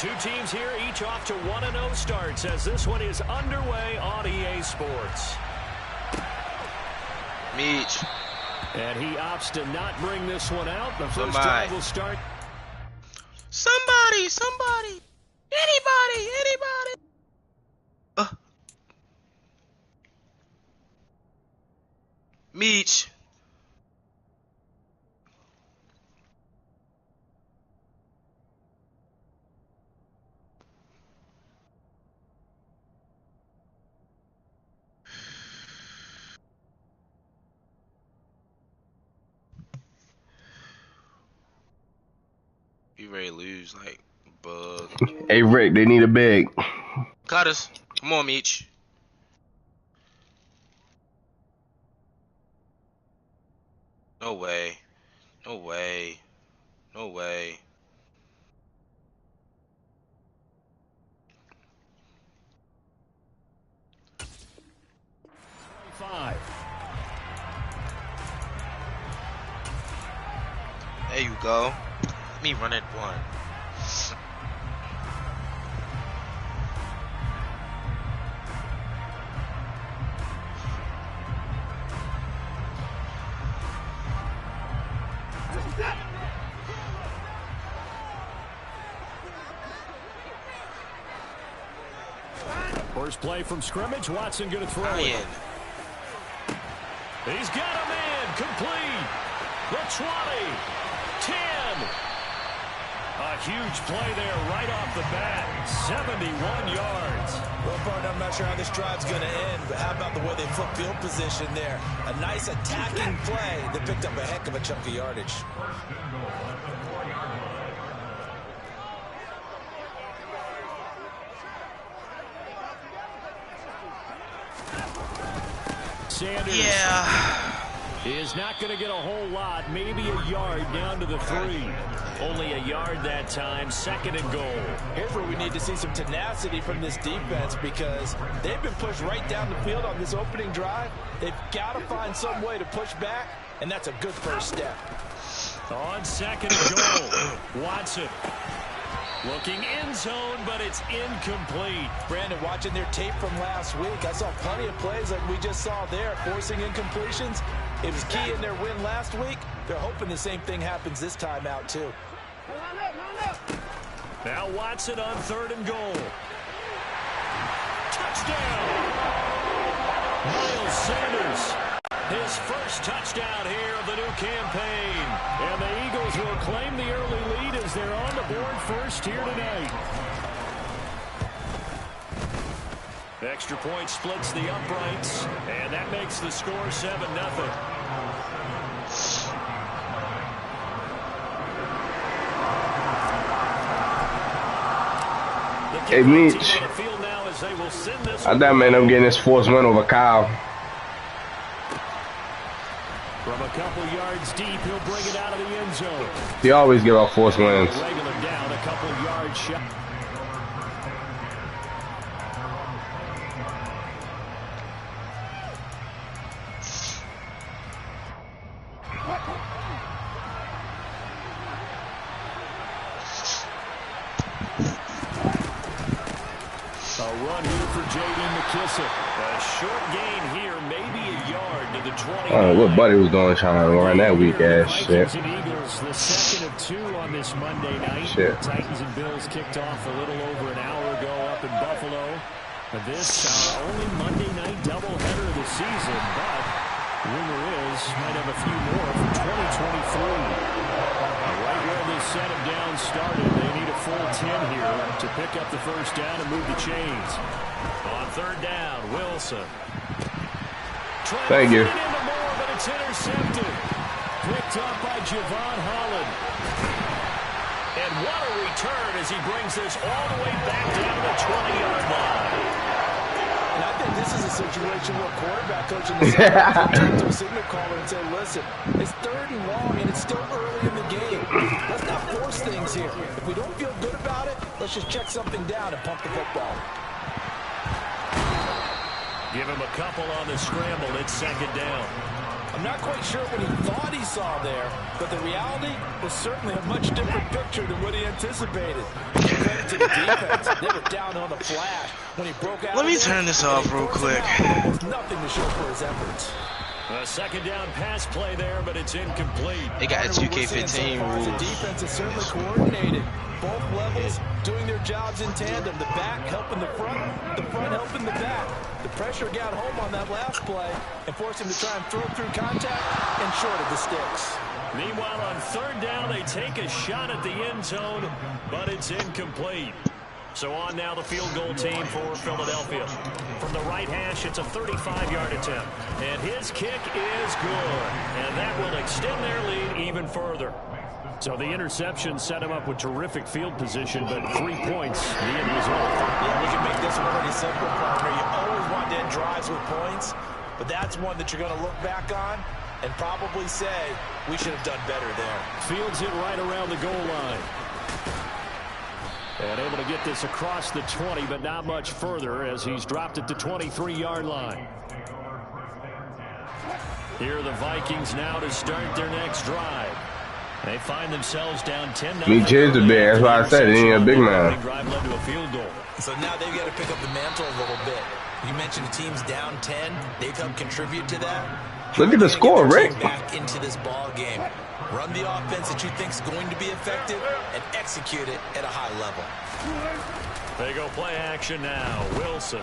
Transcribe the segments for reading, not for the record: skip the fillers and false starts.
Two teams here, each off to 1-0 starts as this one is underway on EA Sports. Meach. And he opts to not bring this one out. The first drive will start. Somebody. Anybody. Meach. You ready to lose, like, bug. Hey, Rick, they need a big. Cut us. Come on, Meach. No way. No way. No way. There you go. Me running one. First play from scrimmage. Watson going to throw it. He's got a man complete. The 20, 10. A huge play there right off the bat. 71 yards. Well, partner, I'm not sure how this drive's going to end, but how about the way they flip field position there? A nice attacking play that picked up a heck of a chunk of yardage. Sanders is not going to get a whole lot, maybe a yard down to the 3. Only a yard that time, 2nd and goal. Here's where we need to see some tenacity from this defense because they've been pushed right down the field on this opening drive. They've got to find some way to push back, and that's a good first step. On 2nd and goal, Watson. Looking end zone, but it's incomplete. Brandon, watching their tape from last week, I saw plenty of plays like we just saw there, forcing incompletions. It was key in their win last week. They're hoping the same thing happens this time out, too. Now Watson on 3rd and goal. Touchdown! Miles Sanders, his first touchdown here of the new campaign. And the Eagles will claim the early lead as they're on the board first here tonight. Extra point splits the uprights, and that makes the score 7-0. Hey, Mitch. I thought, man, I'm getting this forced run over Kyle. From a couple yards deep, he'll bring it out of the end zone. He always give out forced runs. Regular down, a couple yards shot. A run here for J.D. McKissick. A short gain here, maybe a yard to the 20. I don't know what Buddy was doing trying to run that weak ass shit. Eagles, the 2nd of 2 on this Monday night. Shit. Titans and Bills kicked off a little over an hour ago up in Buffalo. But this only Monday night doubleheader of the season. But rumor is might have a few more for 2023. Right where this set of down started, they need a full 10 here to pick up the first down and move the chains. On 3rd down, Wilson. Thank you. Into more, but it's intercepted. Picked up by Javon Holland. And what a return as he brings this all the way back down to the 20-yard line. And I think this is a situation where quarterback coach in the second turn to a signal caller and say, listen, it's 3rd and long and it's still early in the game. Let's not force things here. If we don't feel good about it, let's just check something down and pump the football. Give him a couple on the scramble. It's 2nd down. I'm I'm not quite sure what he thought he saw there, but the reality was certainly a much different picture than what he anticipated. Credit to the defense. They were down on the flash when he broke out. Let me turn this off real quick. Almost nothing to show for his efforts. A second down pass play there, but it's incomplete. They got a 2K15 rules. The defense is certainly coordinated. Both levels doing their jobs in tandem. The back helping the front helping the back. The pressure got home on that last play and forced him to try and throw through contact and short of the sticks. Meanwhile, on third down, they take a shot at the end zone, but it's incomplete. So on now the field goal team for Philadelphia. From the right hash, it's a 35-yard attempt. And his kick is good. And that will extend their lead even further. So the interception set him up with terrific field position, but 3 points, the end result. Yeah, we can make this one pretty simple, partner. You always want to end drives with points, but that's one that you're going to look back on and probably say, we should have done better there. Fields it right around the goal line. And able to get this across the 20, but not much further as he's dropped it to 23-yard line. Here are the Vikings now to start their next drive. They find themselves down 10-0. Me too, the big. That's why I said he ain't a big man. Drive led to a field goal. So now they've got to pick up the mantle a little bit. You mentioned the team's down 10. They've helped contribute to that. Look at the score, Rick. Back into this ball game. Run the offense that you think is going to be effective and execute it at a high level. They go play action now. Wilson.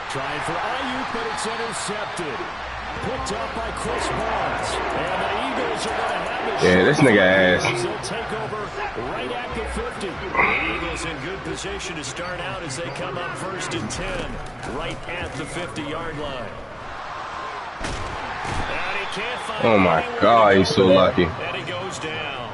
Trying for Ayuk, but it's intercepted. Picked up by Chris Barnes. And the Eagles are going to have the this nigga ass. They'll take over right at the 50. The Eagles in good position to start out as they come up 1st and 10 right at the 50-yard line. And he can't find Oh my God, he's so lucky. And he goes down.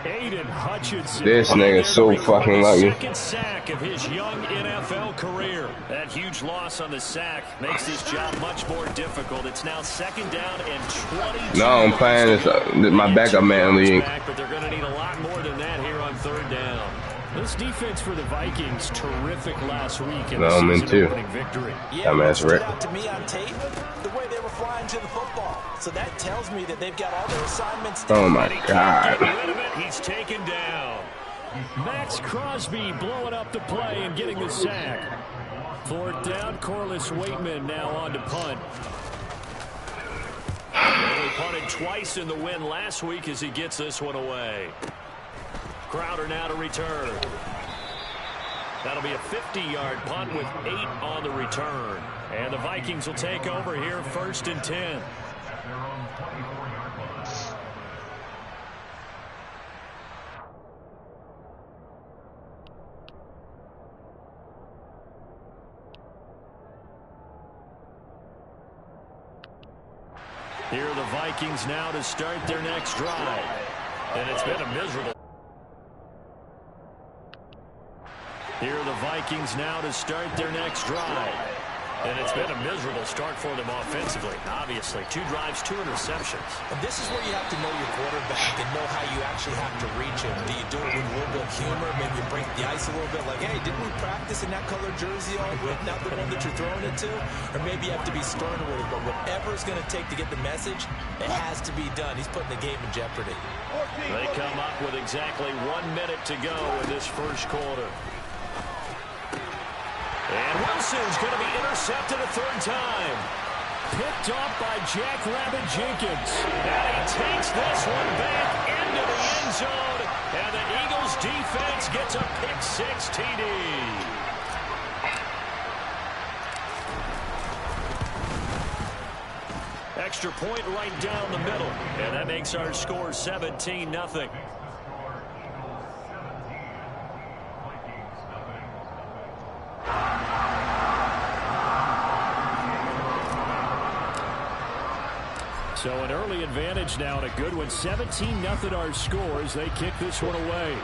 Aiden Hutchinson. This nigga's so fucking lucky. Second sack of his young NFL career. That huge loss on the sack makes his job much more difficult. It's now 2nd down and 22. No, I'm playing this my backup man league. But they're going to need a lot more than that here on 3rd down. This defense for the Vikings, terrific last week in the season-opening victory. Dumbass Rick. Out to me on tape, the way they were flying to the football. So that tells me that they've got all their assignments down. Oh my God. Get rid of it. He's taken down. Max Crosby blowing up the play and getting the sack. 4th down, Corliss Waitman now on to punt. He punted twice in the win last week as he gets this one away. Crowder now to return. That'll be a 50-yard punt with 8 on the return. And the Vikings will take over here 1st and 10. Here are the Vikings now to start their next drive. And it's been a miserable. Here are the Vikings now to start their next drive. And it's been a miserable start for them offensively. Obviously, 2 drives, 2 interceptions. And this is where you have to know your quarterback and know how you actually have to reach him. Do you do it with a little bit of humor? Maybe you break the ice a little bit, like, hey, didn't we practice in that colored jersey all week, not the one that you're throwing it to? Or maybe you have to be stern with it, but whatever it's going to take to get the message, it has to be done. He's putting the game in jeopardy. They come up with exactly 1 minute to go in this first quarter. And Wilson's going to be intercepted a 3rd time. Picked up by Jack Rabbit Jenkins. And he takes this one back into the end zone. And the Eagles defense gets a pick-6 TD. Extra point right down the middle. And that makes our score 17-0. So an early advantage now and a good one. 17-0 our score as they kick this one away.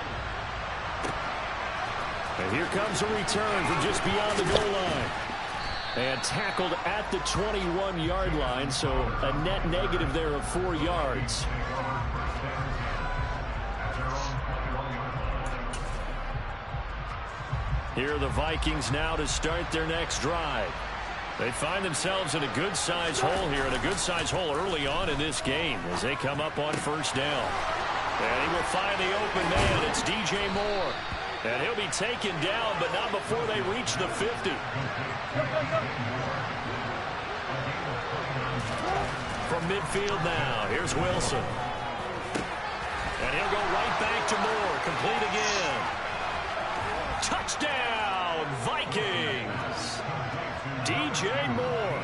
And here comes a return from just beyond the goal line. And tackled at the 21-yard line, so a net negative there of 4 yards. Here are the Vikings now to start their next drive. They find themselves in a good-sized hole here, and a good-sized hole early on in this game as they come up on first down. And he will find the open man. It's DJ Moore. And he'll be taken down, but not before they reach the 50. From midfield now, here's Wilson. And he'll go right back to Moore. Complete again. Touchdown, Vikings. DJ Moore,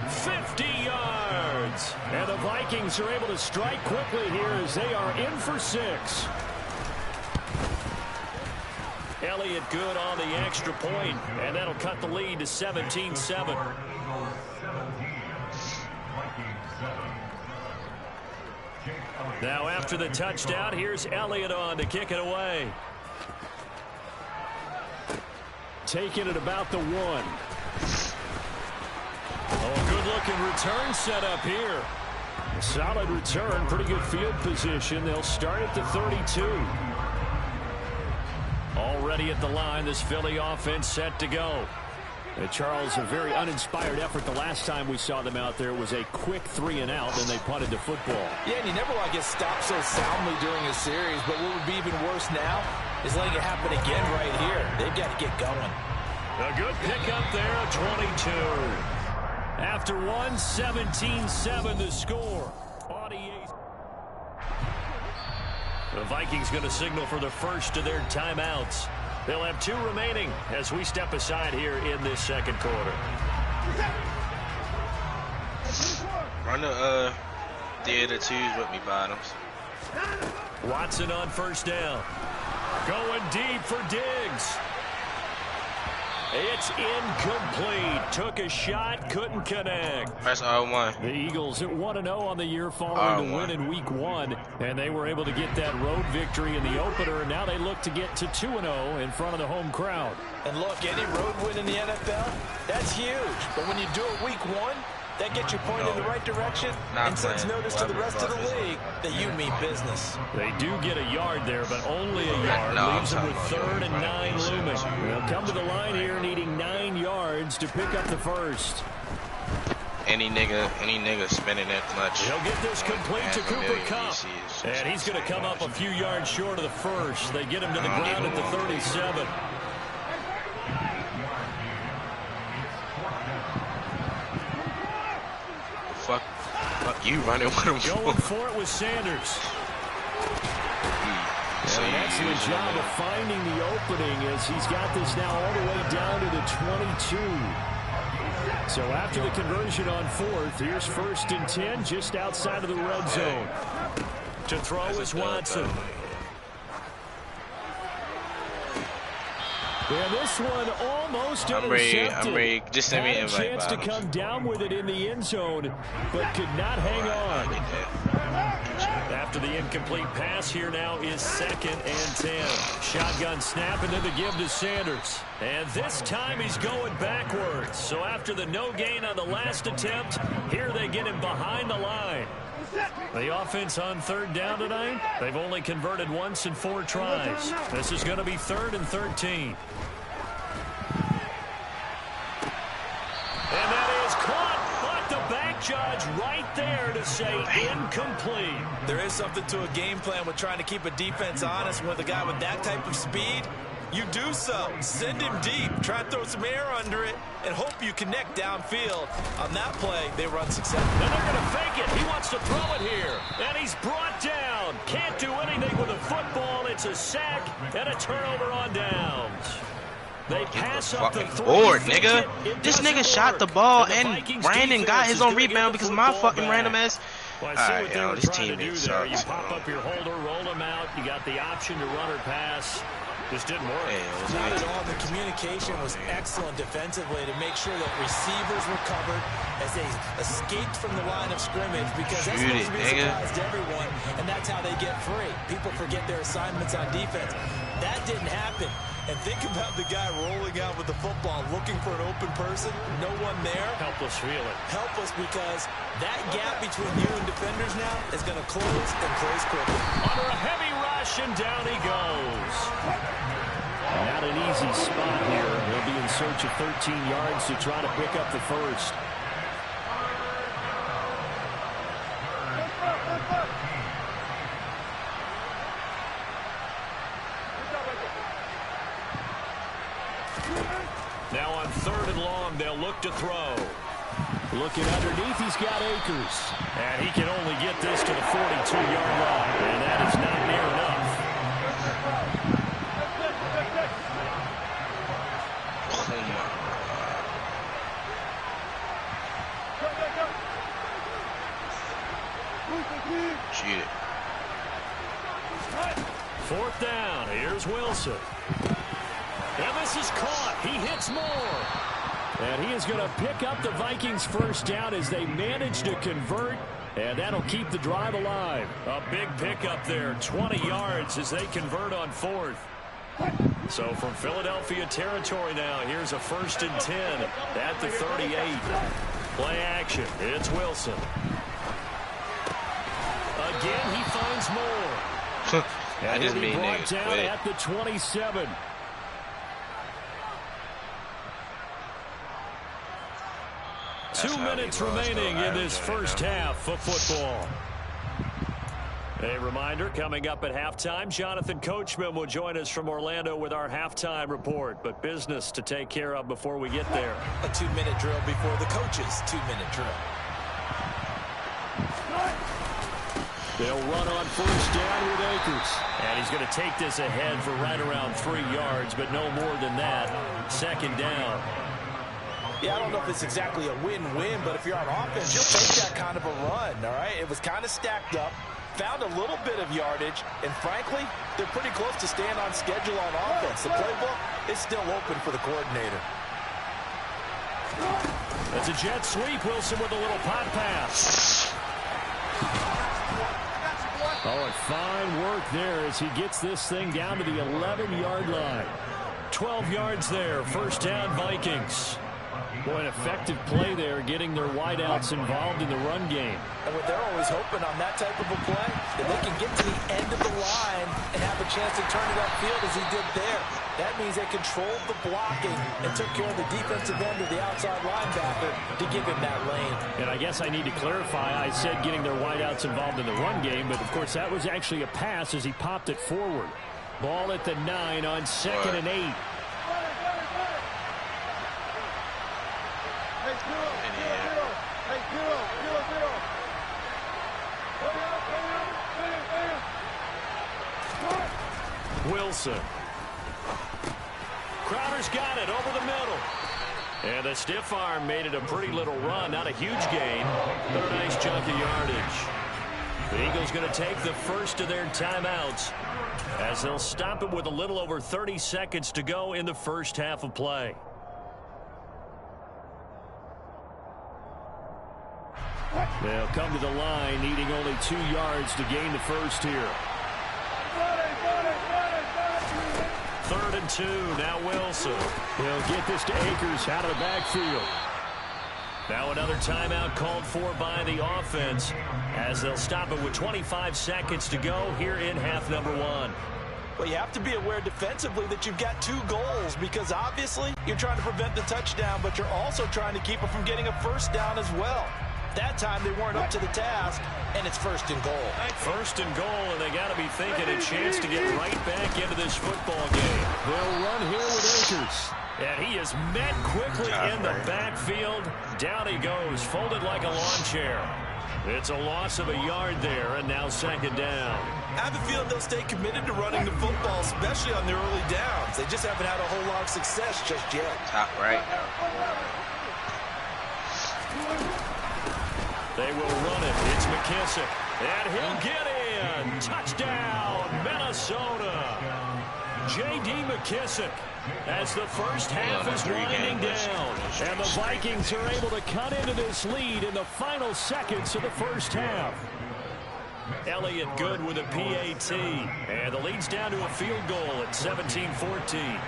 50 yards. And the Vikings are able to strike quickly here as they are in for 6. Elliott good on the extra point, and that'll cut the lead to 17-7. Now after the touchdown, here's Elliott on to kick it away. Taking it about the 1. Oh, good-looking return set up here. A solid return, pretty good field position. They'll start at the 32. Already at the line, this Philly offense set to go. Charles, a very uninspired effort the last time we saw them out there. It was a quick 3-and-out, and they punted the football. Yeah, and you never want to get stopped so soundly during a series, but what would be even worse now is letting it happen again right here. They've got to get going. A good pickup there, a 22. After 1, 17-7 the score. The Vikings going to signal for the first of their timeouts. They'll have 2 remaining as we step aside here in this second quarter. Run the theater 2s with me, Bottoms. Watson on first down. Going deep for Diggs. It's incomplete. Took a shot, couldn't connect. That's R1. The Eagles at 1-0 on the year following the win in Week 1, and they were able to get that road victory in the opener. Now they look to get to 2-0 in front of the home crowd. And look, any road win in the NFL, that's huge. But when you do it Week 1, that gets you pointed in the right direction and sends notice to the rest of the league that you mean business. They do get a yard there, but only a yard. Leaves them with 3rd and 9 looming. They'll come to the line here needing 9 yards to pick up the first. Any nigga spending that much. He'll get this complete to Cooper Kupp. And he's going to come up a few yards short of the first. They get him to the ground at the 37. Fuck you running with him. Going for it with Sanders. And an excellent job of finding the opening as he's got this now all the way down to the 22. So after the conversion on 4th, here's 1st and 10 just outside of the red zone. To throw is Watson. And this one almost intercepted. I'm ready. Just send me an invite. Had a chance to come down with it in the end zone, but could not hang on. After the incomplete pass, here now is 2nd and 10. Shotgun snap and then the give to Sanders. And this time he's going backwards. So after the no gain on the last attempt, here they get him behind the line. The offense on 3rd down tonight, they've only converted once in 4 tries. This is going to be 3rd and 13. And that is caught, but the back judge right there to say incomplete. There is something to a game plan with trying to keep a defense honest with a guy with that type of speed. You do so. Send him deep. Try to throw some air under it and hope you connect downfield. On that play, they run successfully. Then they're going to fake it. He wants to throw it here. And he's brought down. Can't do anything with a football. It's a sack and a turnover on downs. They pass up the board, nigga. This nigga shot the ball and Brandon got his own rebound because my fucking random ass. Well, I see what they were trying to do there. You pop up your holder, roll them out. You got the option to run or pass. Just didn't work. Not at all. The communication was excellent defensively to make sure that receivers were covered as they escaped from the line of scrimmage because that's supposed to be a surprise to everyone, and that's how they get free. People forget their assignments on defense. That didn't happen. And think about the guy rolling out with the football, looking for an open person, no one there. Helpless feeling. Helpless because that gap between you and defenders now is going to close and close quickly. Under a heavy rush, and down he goes. Now not an easy spot here. They'll be in search of 13 yards to try to pick up the first. Now on 3rd and long, they'll look to throw. Looking underneath, he's got Akers. And he can only get this to the 42-yard line. And that is not near enough. Cheated. 4th down. Here's Wilson. And this is caught. He hits Moore. And he is going to pick up the Vikings' first down as they manage to convert. And that'll keep the drive alive. A big pickup there. 20 yards as they convert on 4th. So from Philadelphia territory now, here's a 1st and 10 at the 38. Play action. It's Wilson. Again, he finds Moore. I just mean brought niggas down quit. at the 27. That's 2 how minutes he lost, remaining though. in this first half of football. A reminder, coming up at halftime, Jonathan Coachman will join us from Orlando with our halftime report. But business to take care of before we get there. A 2-minute drill before the coach's 2-minute drill. They'll run on 1st down with Akers. And he's going to take this ahead for right around 3 yards, but no more than that. 2nd down. Yeah, I don't know if it's exactly a win-win, but if you're on offense, you'll take that kind of a run, all right? It was kind of stacked up, found a little bit of yardage, and frankly, they're pretty close to staying on schedule on offense. The playbook is still open for the coordinator. That's a jet sweep. Wilson with a little pop pass. Oh, and fine work there as he gets this thing down to the 11-yard line. 12 yards there. 1st down, Vikings. Boy, an effective play there, getting their wideouts involved in the run game. And what they're always hoping on that type of a play, that they can get to the end of the line and have a chance to turn it upfield as he did there. That means they controlled the blocking and took care of the defensive end of the outside linebacker to give him that lane. And I guess I need to clarify, I said getting their wideouts involved in the run game, but of course that was actually a pass as he popped it forward. Ball at the 9 on 2nd and 8. Wilson. Crowder's got it over the middle. And the stiff arm made it a pretty little run. Not a huge gain, but a nice chunk of yardage. The Eagles going to take the first of their timeouts as they'll stop it with a little over 30 seconds to go in the first half of play. They'll come to the line, needing only 2 yards to gain the first here. 3rd and 2, now Wilson. He'll get this to Akers out of the backfield. Now another timeout called for by the offense as they'll stop it with 25 seconds to go here in half number 1. Well, you have to be aware defensively that you've got 2 goals because obviously you're trying to prevent the touchdown, but you're also trying to keep it from getting a first down as well. That time they weren't up to the task, and it's 1st and goal. 1st and goal, and they got to be thinking a chance to get right back into this football game. They'll run here with Akers. And he is met quickly in the backfield. Down he goes, folded like a lawn chair. It's a loss of a yard there, and now 2nd down. I have a feeling they'll stay committed to running the football, especially on their early downs. They just haven't had a whole lot of success just yet. Top right. They will run it. It's McKissick. And he'll get in. Touchdown, Minnesota. J.D. McKissick as the first half is winding down. And the Vikings are able to cut into this lead in the final seconds of the first half. Elliott good with a PAT. And the lead's down to a field goal at 17-14.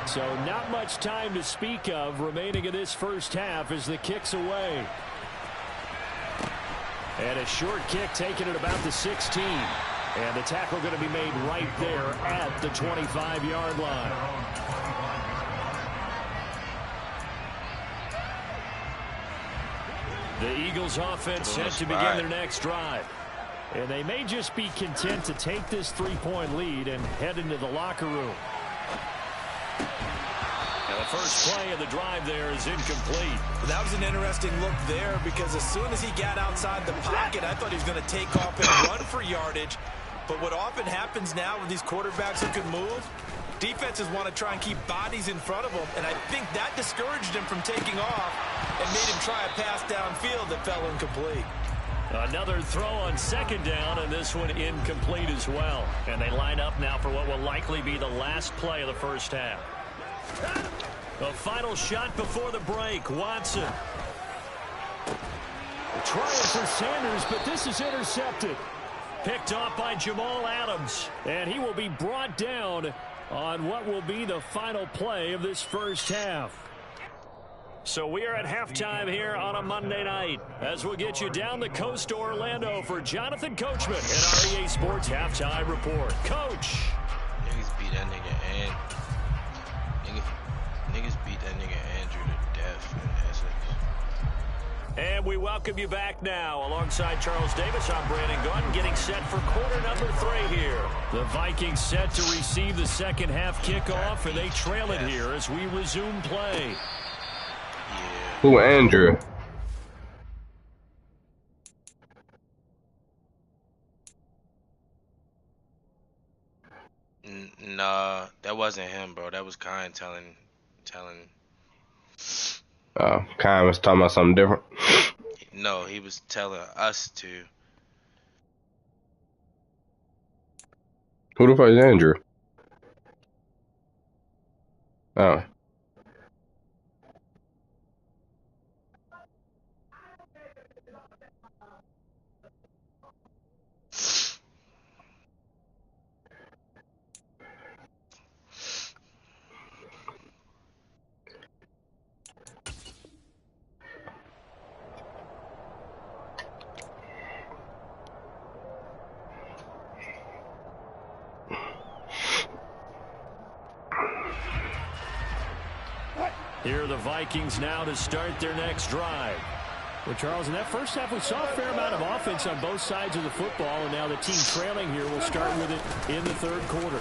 So not much time to speak of remaining in this first half as the kick's away. And a short kick taken at about the 16. And the tackle going to be made right there at the 25-yard line. The Eagles offense set to begin their next drive. And they may just be content to take this 3-point lead and head into the locker room. And the first play of the drive there is incomplete. That was an interesting look there because as soon as he got outside the pocket, I thought he was going to take off and run for yardage. But what often happens now with these quarterbacks who can move, defenses want to try and keep bodies in front of them, and I think that discouraged him from taking off and made him try a pass downfield that fell incomplete. Another throw on second down, and this one incomplete as well. And they line up now for what will likely be the last play of the first half. The final shot before the break, Watson. Trying for Sanders, but this is intercepted. Picked off by Jamal Adams, and he will be brought down on what will be the final play of this first half. So we are at halftime here on a Monday night as we'll get you down the coast to Orlando for Jonathan Coachman at our EA Sports Halftime Report. Coach. Niggas beat that nigga and niggas beat that nigga Andrew to death in Essex. And we welcome you back now. Alongside Charles Davis, I'm Brandon Gordon, getting set for quarter number 3 here. The Vikings set to receive the second half kickoff, and they trail it here as we resume play. Who, Andrew? Nah, that wasn't him, bro. That was Kyle telling. Kyle was talking about something different. No, he was telling us to. Who the fuck is Andrew? Oh. Here are the Vikings now to start their next drive. Well, Charles, in that first half, we saw a fair amount of offense on both sides of the football, and now the team trailing here will start with it in the third quarter.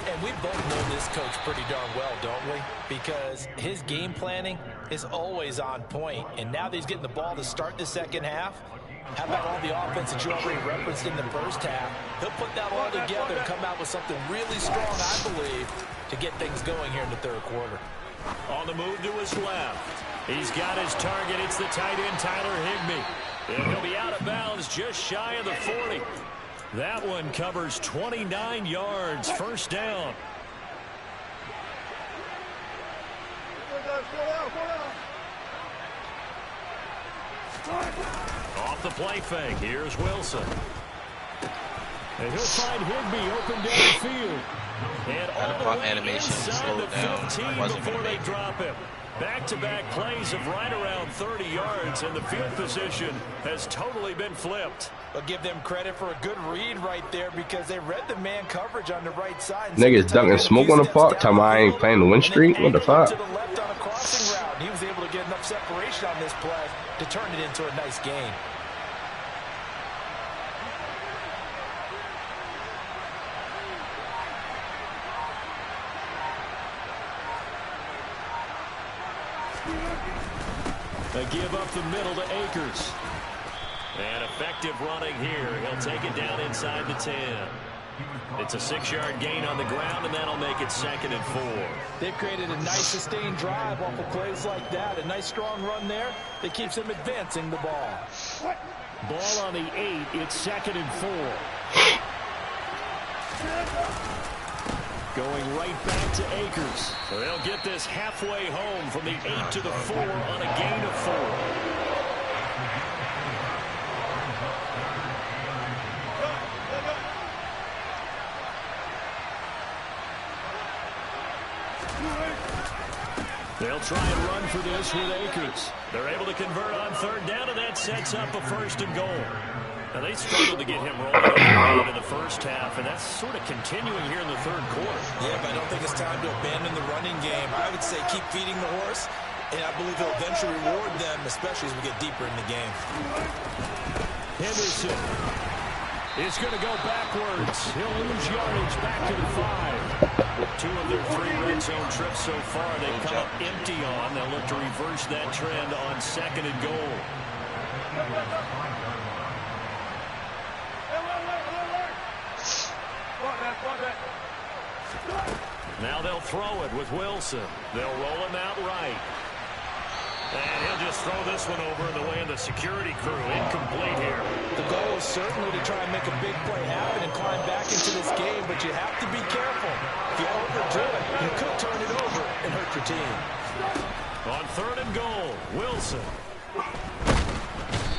And we both know this coach pretty darn well, don't we? Because his game planning is always on point. And now that he's getting the ball to start the second half, how about all the offense that you already referenced in the first half? He'll put that all together and come out with something really strong, I believe, to get things going here in the third quarter. On the move to his left. He's got his target. It's the tight end, Tyler Higbee. And he'll be out of bounds just shy of the 40. That one covers 29 yards. First down. Off the play fake. Here's Wilson. And he'll find Higbee open downfield. And all the way inside the 15 before they drop him. Back-to-back plays of right around 30 yards, and the field position has totally been flipped. I'll give them credit for a good read right there because they read the man coverage on the right side. Niggas dunking smoke on the park, talking about I ain't playing the win streak. What the fuck? To the left on a crossing route. He was able to get enough separation on this play to turn it into a nice game. They give up the middle to Akers. And effective running here. He'll take it down inside the 10. It's a 6-yard gain on the ground, and that'll make it 2nd and 4. They've created a nice sustained drive off of plays like that. A nice strong run there that keeps them advancing the ball. Ball on the 8. It's 2nd and 4. Going right back to Akers. So they'll get this halfway home from the 8 to the 4 on a gain of 4. They'll try and run for this with Akers. They're able to convert on third down, and that sets up a 1st and goal. Now, they struggled to get him rolling in the first half, and that's sort of continuing here in the third quarter. Yeah, but I don't think it's time to abandon the running game. I would say keep feeding the horse, and I believe he'll eventually reward them, especially as we get deeper in the game. Henderson is going to go backwards. He'll lose yardage back to the 5. 2 of their 3 red zone trips so far they've come up empty on. They'll look to reverse that trend on 2nd and goal. Now they'll throw it with Wilson. They'll roll him out right. And he'll just throw this one over in the way of the security crew. Incomplete here. The goal is certainly to try and make a big play happen and climb back into this game, but you have to be careful. If you overdo it, you could turn it over and hurt your team. On 3rd and goal, Wilson.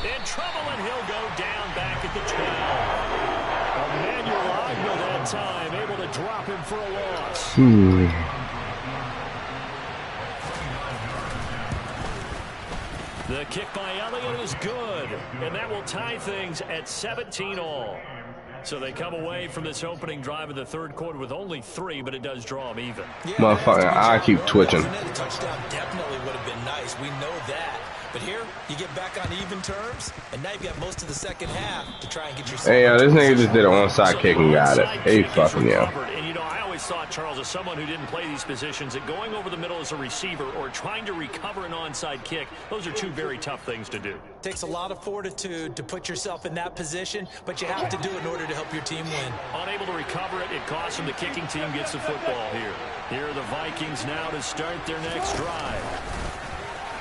In trouble, and he'll go down back at the 12. Emmanuel Agnew that time, able to drop him for a loss. The kick by Elliott is good, and that will tie things at 17-all. So they come away from this opening drive in the third quarter with only 3, but it does draw them even. Yeah, motherfucker, I keep twitching. A touchdown definitely would have been nice. We know that. But here, you get back on even terms, and now you've got most of the second half to try and get yourself. Hey, this nigga just did an onside kick and got it. Hey, fucking yeah. And, you know, I always thought, Charles, as someone who didn't play these positions, that going over the middle as a receiver or trying to recover an onside kick, those are 2 very tough things to do. It takes a lot of fortitude to put yourself in that position, but you have to do it in order to help your team win. Unable to recover it, it costs them. The kicking team gets the football here. Here are the Vikings now to start their next drive.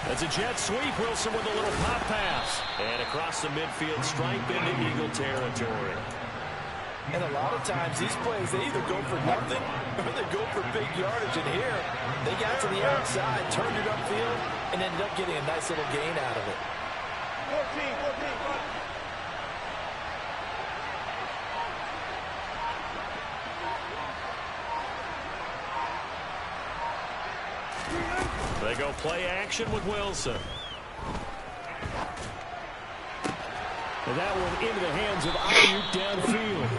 That's a jet sweep. Wilson with a little pop pass. And across the midfield stripe into Eagle territory. And a lot of times these plays, they either go for nothing or they go for big yardage. And here, they got to the outside, turned it upfield, and ended up getting a nice little gain out of it. 14. They go play action with Wilson. And that one into the hands of Ayuk downfield.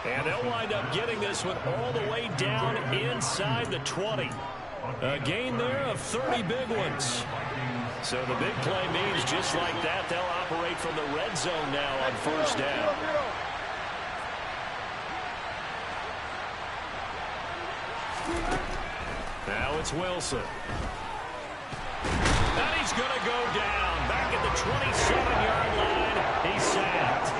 And they'll wind up getting this one all the way down inside the 20. A gain there of 30 big ones. So the big play means just like that, they'll operate from the red zone now on 1st down. Now it's Wilson. And he's going to go down. Back at the 27-yard line. He's sacked.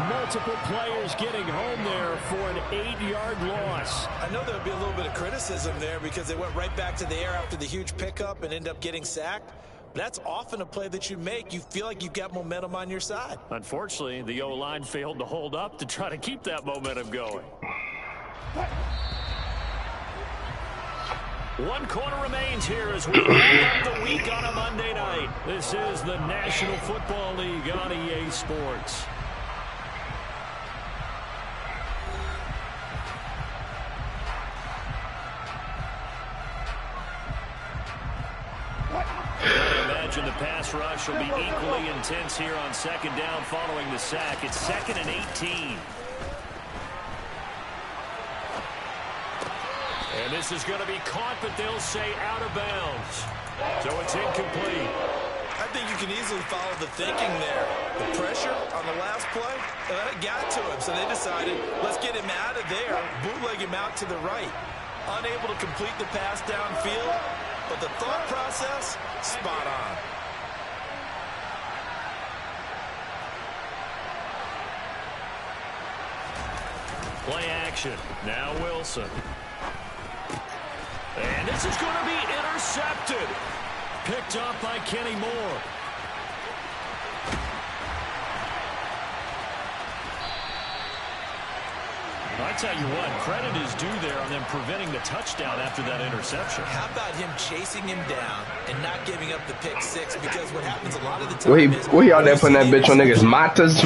Multiple players getting home there for an 8-yard loss. I know there would be a little bit of criticism there because they went right back to the air after the huge pickup and ended up getting sacked. That's often a play that you make. You feel like you've got momentum on your side. Unfortunately, the O-line failed to hold up to try to keep that momentum going. 1 quarter remains here as we wrap up the week on a Monday night. This is the National Football League on EA Sports. I imagine the pass rush will be equally intense here on 2nd down following the sack. It's 2nd and 18. And this is going to be caught, but they'll say out of bounds. So it's incomplete. I think you can easily follow the thinking there. The pressure on the last play, it got to him. So they decided, let's get him out of there, bootleg him out to the right. Unable to complete the pass downfield, but the thought process, spot on. Play action. Now Wilson. And this is going to be intercepted. Picked off by Kenny Moore. I tell you what, credit is due there on them preventing the touchdown after that interception. How about him chasing him down and not giving up the pick 6? Because what happens a lot of the time is... Where y'all there putting that bitch on niggas' matas,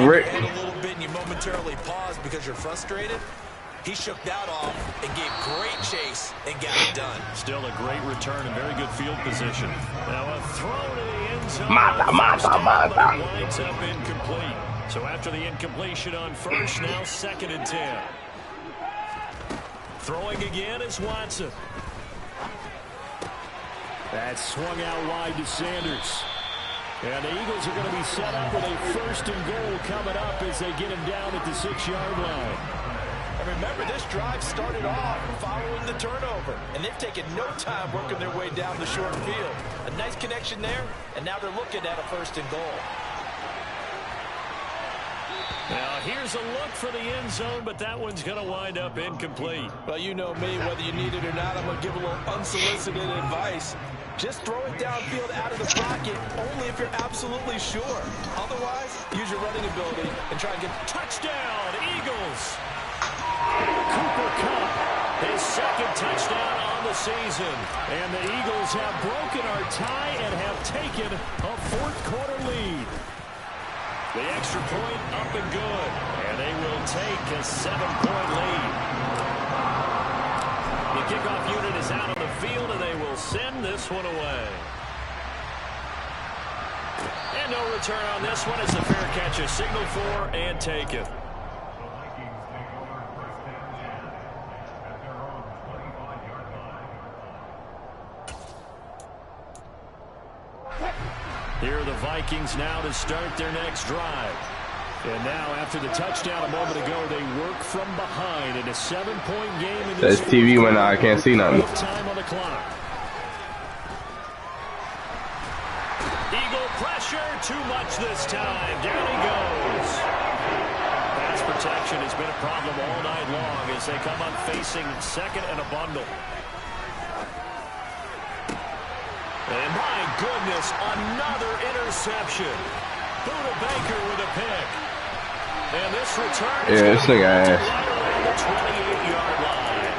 Rick? A little bit and you momentarily pause because you're frustrated. He shook that off and gave great chase and got it done. Still a great return and very good field position. Now a throw to the end zone. Mata. Winds up incomplete. So after the incompletion on first, now 2nd and 10. Throwing again is Watson. That's swung out wide to Sanders. And the Eagles are going to be set up with a 1st and goal coming up as they get him down at the 6-yard line. And remember, this drive started off following the turnover, and they've taken no time working their way down the short field. A nice connection there, and now they're looking at a 1st and goal. Now, here's a look for the end zone, but that one's going to wind up incomplete. Well, you know me, whether you need it or not, I'm going to give a little unsolicited advice. Just throw it downfield out of the pocket only if you're absolutely sure. Otherwise, use your running ability and try and get touchdown, Eagles. Cooper Kupp, his 2nd touchdown on the season. And the Eagles have broken our tie and have taken a 4th quarter lead. The extra point up and good. And they will take a 7-point lead. The kickoff unit is out on the field, and they will send this one away. And no return on this one as the fair catch is signaled for and taken. Here are the Vikings now to start their next drive. And now, after the touchdown a moment ago, they work from behind in a 7-point game. In this TV went out. I can't see nothing. Time on the clock. Eagle pressure, too much this time. Down he goes. Pass protection has been a problem all night long as they come up facing 2nd and a bundle. And my goodness, another interception. Buda Baker with a pick. And this return is this nigga ass. The 28-yard line.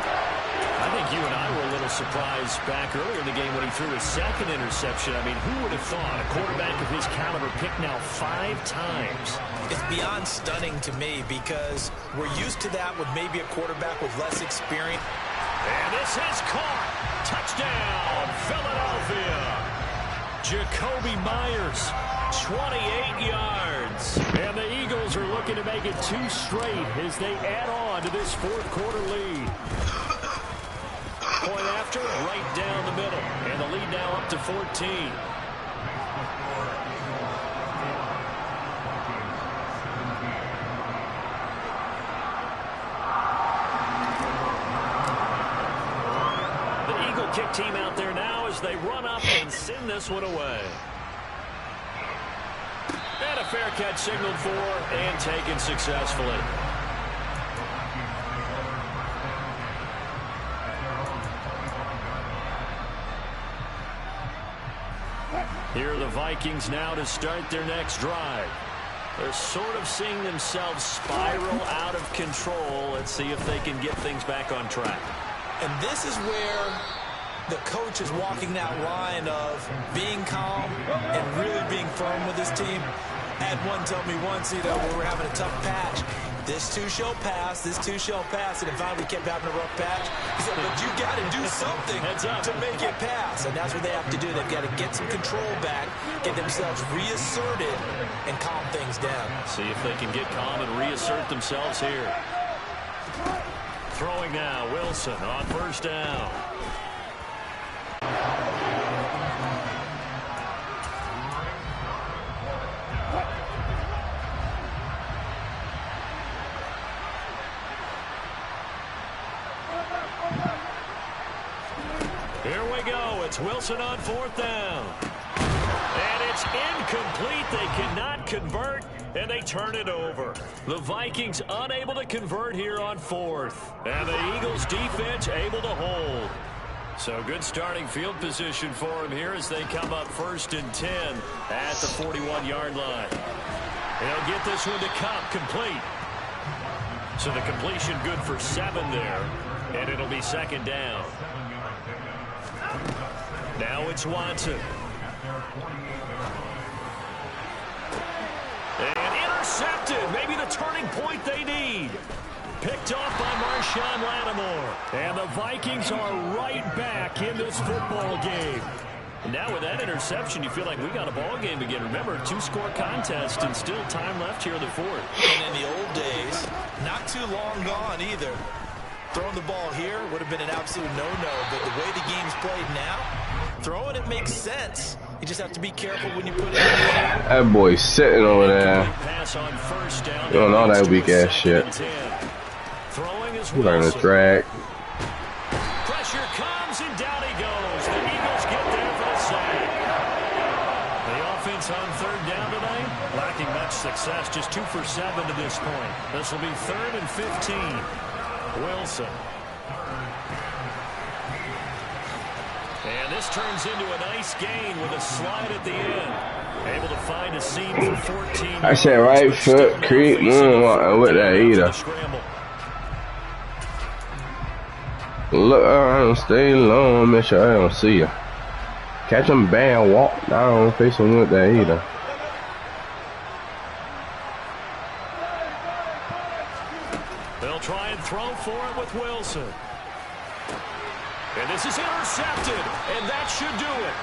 I think you and I were a little surprised back earlier in the game when he threw his 2nd interception. I mean, who would have thought a quarterback of his caliber picked now 5 times? It's beyond stunning to me because we're used to that with maybe a quarterback with less experience. And this is caught. Touchdown, Philadelphia. Jacoby Myers, 28 yards. And the Eagles are looking to make it 2 straight as they add on to this 4th quarter lead. Point after, right down the middle. And the lead now up to 14. Kick team out there now as they run up and send this one away. And a fair catch signaled for and taken successfully. Here are the Vikings now to start their next drive. They're sort of seeing themselves spiral out of control. Let's see if they can get things back on track. And this is where the coach is walking that line of being calm and really being firm with his team. I had one tell me once, where we're having a tough patch. This too shall pass, this too shall pass. And if finally we kept having a rough patch, he said, but you got to do something to make it pass. And that's what they have to do. They've got to get some control back, get themselves reasserted, and calm things down. See if they can get calm and reassert themselves here. Throwing now, Wilson on 1st down. Here we go. It's Wilson on 4th down. And it's incomplete. They cannot convert, and they turn it over. The Vikings unable to convert here on 4th. And the Eagles defense able to hold. So good starting field position for them here as they come up 1st and 10 at the 41-yard line. They'll get this one to Kupp, complete. So the completion good for 7 there, and it'll be 2nd down. Now it's Watson. And intercepted. Maybe the turning point they need. Picked off by Marshawn Lattimore. And the Vikings are right back in this football game. And now with that interception, you feel like we got a ball game again. Remember, 2-score contest and still time left here in the fourth. And in the old days, not too long gone either. Throwing the ball here would have been an absolute no-no, but the way the game's played now, throwing it makes sense. You just have to be careful when you put it in the air. That boy's sitting over there. Doing all that weak ass shit. He's like a drag. Pressure comes and down he goes. The Eagles get there for the sack. The offense on third down today, lacking much success, just 2 for 7 to this point. This will be 3rd and 15. Wilson. And this turns into a nice gain with a slide at the end. Able to find a seam for 14. I said right foot creep. With that either. Look around, stay low, make sure I don't see you. Catch him bad, walk down, face him with that either. They'll try and throw for it with Wilson. And this is intercepted, and that should do it.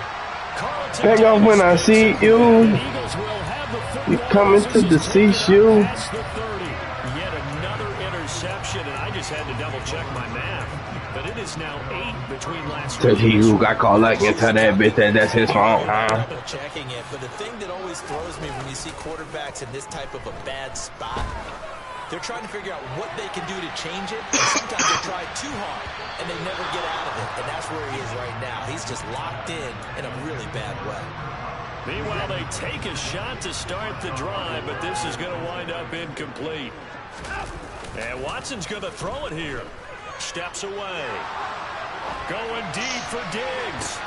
Back off when I see you. You coming to decease you. Yet another interception, and I just had to double check my math. But it is now 8 between last week. You got caught like into that bitch, that's his fault, huh? Checking it, but the thing that always throws me when you see quarterbacks in this type of a bad spot, they're trying to figure out what they can do to change it. And sometimes they try too hard, and they never get out of it. And that's where he is right now. He's just locked in a really bad way. Meanwhile, they take a shot to start the drive, but this is going to wind up incomplete. And Watson's going to throw it here. Steps away. Going deep for Diggs.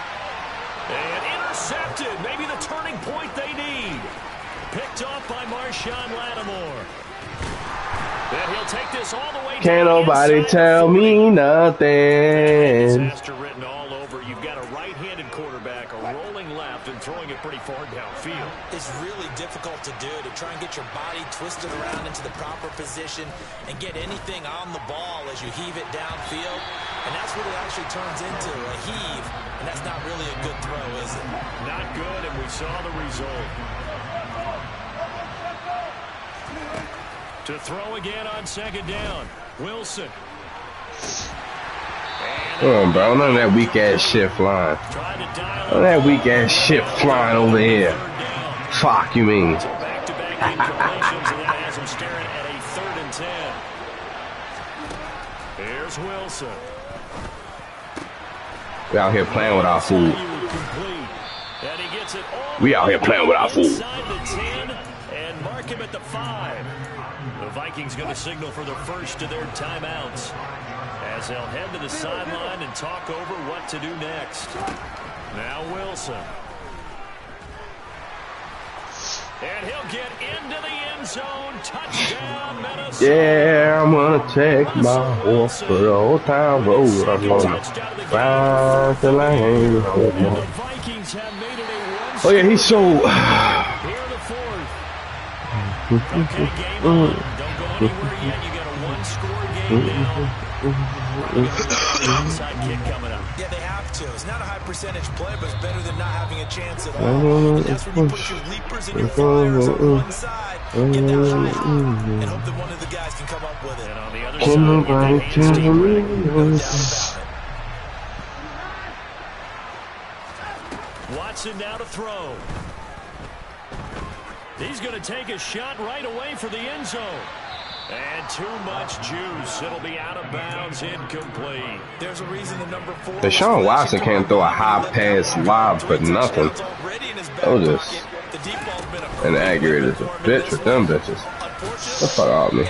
And intercepted. Maybe the turning point they need. Picked off by Marshawn Lattimore. And he'll take this all the way. Can't nobody tell me nothing. Disaster written all over. You've got a right-handed quarterback, a rolling left, and throwing it pretty far downfield. It's really difficult to do, to try and get your body twisted around into the proper position and get anything on the ball as you heave it downfield. And that's what it actually turns into, a heave. And that's not really a good throw, is it? Not good, and we saw the result. To throw again on second down. Wilson. Come on, bro. None of that weak ass shit flying. None of that weak ass shit flying over here. Fuck, you mean? Back-to-back incompletions, and that has him staring at a 3rd and 10. Here's Wilson. We out here playing with our food. We out here playing with our food. Inside the 10 and mark him at the 5. The Vikings going to signal for the first of their timeouts as they'll head to the sideline and talk over what to do next. Now Wilson. And he'll get into the end zone. Touchdown, Minnesota. Yeah, I'm gonna take my horse for the old town road. I'm gonna ride till I ain't no more. Oh yeah, he's so. Here the 4th. Okay, game on. Don't go anywhere yet. You got a 1-score game now. Onside kick coming up. Yeah, they have to. It's not a high percentage play, but it's better than not having a chance at all. And that's when you put your leapers and your flyers on one side, get that high hop, and hope that one of the guys can come up with it. And on the other Can nobody tell me? No doubt about it. Watson now to throw. He's going to take a shot right away for the end zone. And too much juice. It'll be out of bounds, incomplete. There's a reason the number 4. Deshaun Watson can't throw a high pass live for nothing. Oh, just inaccurate as a bitch with them bitches. The fuck out of me.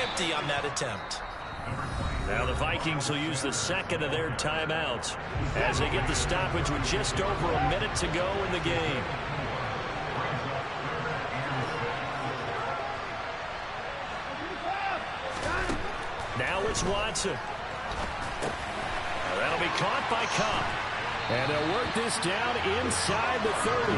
Now the Vikings will use the 2nd of their timeouts as they get the stoppage with just over a minute to go in the game. Now it's Watson. That'll be caught by Cobb. And they'll work this down inside the 30.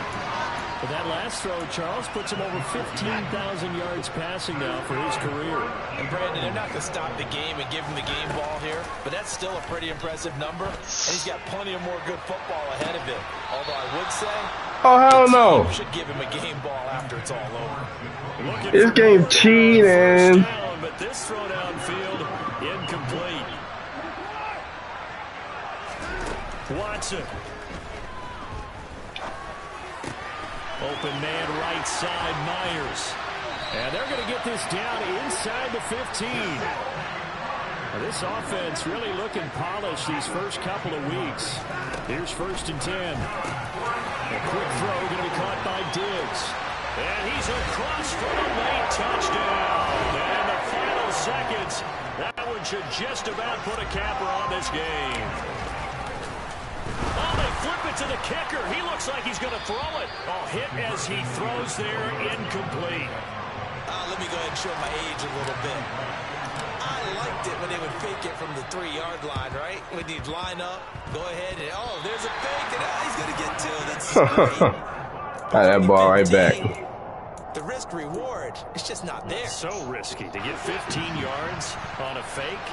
But that last throw, Charles, puts him over 15,000 yards passing now for his career. And Brandon, they're not going to stop the game and give him the game ball here, but that's still a pretty impressive number, and he's got plenty of more good football ahead of him. Although I would say, oh hell no! should give him a game ball after it's all over. This game cheating. Down, but this throw downfield incomplete. Watson. Open man right side, Myers. And they're going to get this down inside the 15. Now, this offense really looking polished these first couple of weeks. Here's 1st and 10. A quick throw going to be caught by Diggs. And he's across for a late touchdown. And the final seconds, that one should just about put a capper on this game. Oh, they flip it to the kicker. He looks like he's going to throw it. Oh, hit as he throws there, incomplete. Let me go ahead and show my age a little bit. I liked it when they would fake it from the 3-yard line, right? When you'd line up, go ahead, and oh, there's a fake, and he's going to get 2. That's great. That ball right back. The risk reward, it's just not there. So risky to get 15 yards on a fake.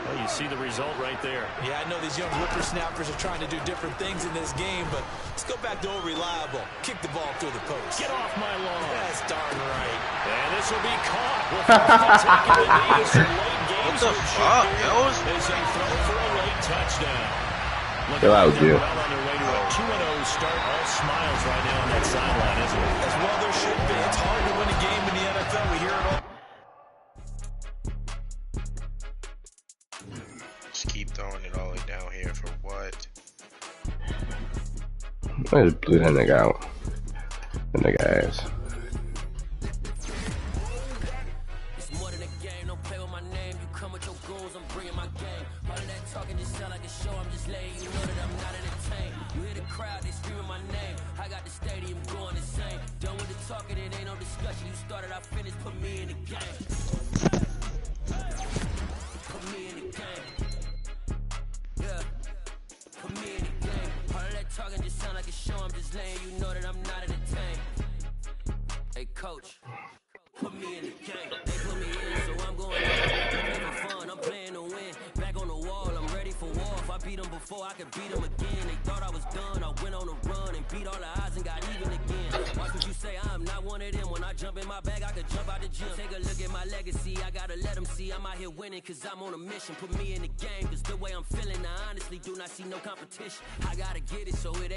Well, you see the result right there. Yeah, I know these young whippersnappers are trying to do different things in this game, but let's go back to old reliable. Kick the ball through the post. Get off my lawn. That's darn right. And this will be caught with taking the knee. Some late games. What the fuck, yo? As they throw for a late touchdown. Chill out, dude. Well on their way to a 2-0 start. All smiles right now on that sideline, isn't it? As well there should be. It's hard to win a game in the NFL. We hear it all. Just keep throwing it all the way down here for what? I just blew that nigga out. That nigga ass. It's more than a game, don't play with my name. You come with your goons, I'm bringing my game. All of that talking just sound like a show, I'm just letting you know that I'm not entertained. You hear the crowd, they screaming my name. I got the stadium going insane. Done with the talking, it ain't no discussion. You started, I finished, put me in the game. Put me in the game. Yeah, put me in the game. All of that talking just sound like a show, I'm just letting you know that I'm not entertained. Hey coach, put me in the game. They put me in, so I'm going in. I'm playing for fun, I'm playing to win. Back on the wall, I'm ready for war. If I beat them before, I could beat them again. They thought I was done, I went on a run and beat all the odds and got even again. Watch what you say, I'm not one of them. When I jump in my bag, I could jump out the gym. Take a look at my legacy, I gotta let them see I'm out here winning, cause I'm on a mission. Put me in the game, cause the way I'm feeling, I honestly do not see no competition. I gotta get it, so it ain't